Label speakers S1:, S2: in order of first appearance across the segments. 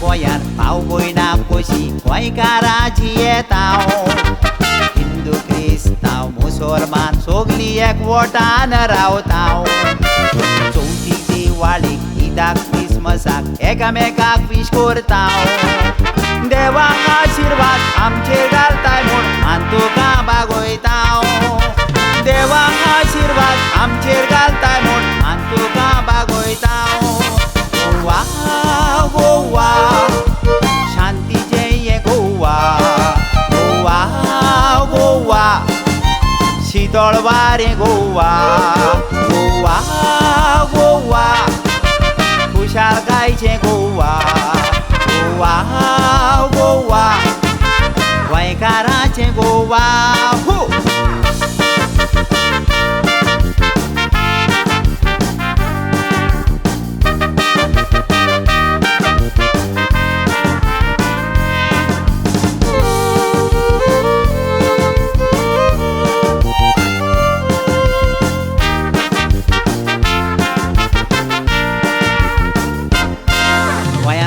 S1: गोंयांत भावभयणा कशी गोंयकाराची येताव हिंदू क्रिस्तांव मुसलमान सगळी एकवटान रावताव चवथीक दिवाळीक ईदाक क्रिसमसाक एकामेकाक विश करताव देवाक आशिर्वाद आमचेर घालताय म्हूण मान तुका बागयताव देवाक आशिर्वाद आमचेर घालताय म्हूण मान तुका बागयताव गोवा गोवा शांतीचे ये गोवा गोवा गोवा शीतळ वारें गोवा गोवा गोवा खुशालकायेचें गोवा गोवा गोवा गोंयकाराचें गोवा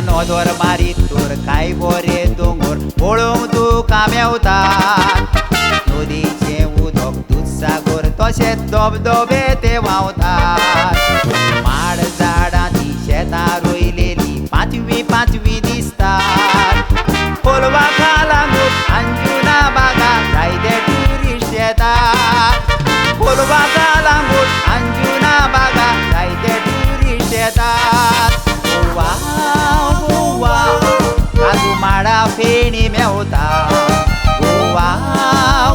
S1: नदर मारीत तर कांय बरे दोंगर पळोवंक तुका मेवतात नदीचें उदक दूधसागर तशेंच धबधबे ते व्हांवतात माड झाडांनी शेतां रोयलेली पांचवी पांचवी दिसतात कोलवाका लागून अंजुना बागा जायते ट्युरिस्ट येतात कोलवाका लागून अंजुना बागा जायते ट्युरिस्ट येतात गोवा गोवा काजू माडा फेणी मेवता गोवा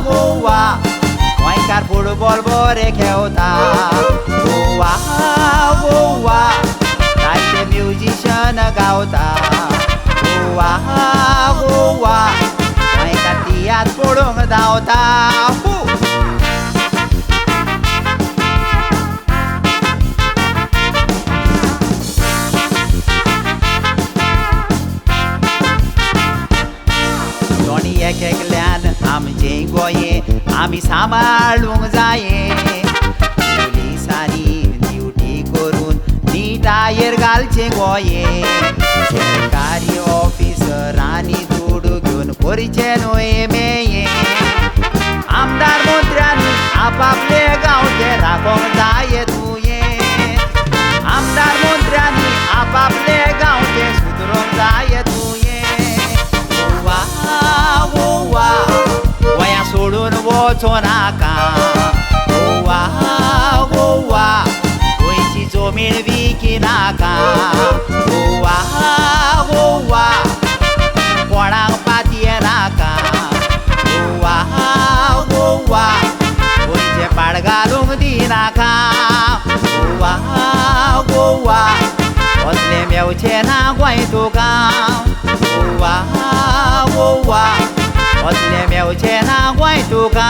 S1: गोवा गोंयकार फुटबॉल बरे खेळता गोवा गोवा जायते म्युजिशियन गावता गोवा गोवा गोंयकार तियात्र पळोवंक धांवता एक एकल्यान आमचें गोंयें आमी सांबाळूंक जाये पुलिसांनी ड्युटी करून निटायेर घालचें गोंयें सरकारी ऑफिसरांनी दूड घेवन करचें न्हय मेये आमदार मंत्र्यांनी आपापले गांवचे राखोंक जाये तुये आमदार मंत्र्यांनी आपापले गांवचे सुदरोवंक जाये तुये गोवा गोंया सोडून वचो नाका गोवा गोवा गोंयची जमीन विकी नाका गोवा गोवा कोणाक पातये नाका गोवा गोवा गोंयचे पाड घालूंक दिनाका गोवा गोवा असले मेवचे ना गोंय तुका गोवा गोवा असले मेवचे ना गोंय तुका